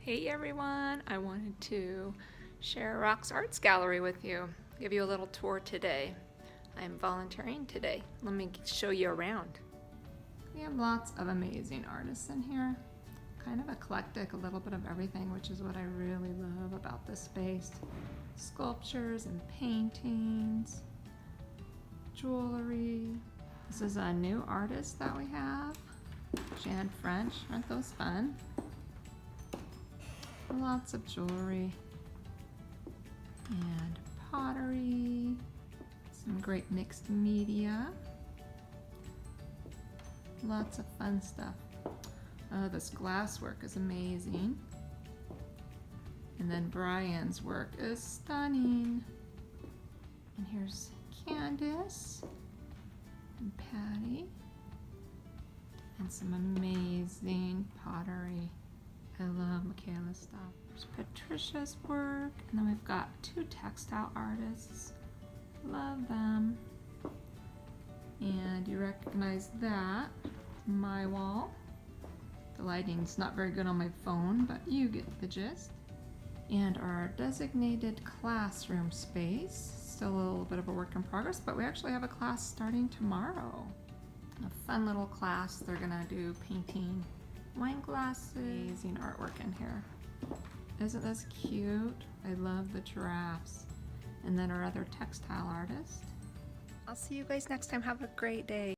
Hey everyone, I wanted to share ROX Arts Gallery with you, give you a little tour today. I'm volunteering today. Let me show you around. We have lots of amazing artists in here, kind of eclectic, a little bit of everything, which is what I really love about this space. Sculptures and paintings, jewelry. This is a new artist that we have, Jan French. Aren't those fun? Lots of jewelry and pottery, some great mixed media, lots of fun stuff. Oh, this glass work is amazing. And then Brian's work is stunning. And here's Candace and Patty and some amazing pottery. I love Michaela's stuff. There's Patricia's work, and then we've got two textile artists. Love them. And you recognize that, my wall. The lighting's not very good on my phone, but you get the gist. And our designated classroom space, still a little bit of a work in progress, but we actually have a class starting tomorrow. A fun little class. They're gonna do painting wine glasses. Amazing artwork in here. Isn't this cute? I love the giraffes. And then our other textile artist. I'll see you guys next time. Have a great day.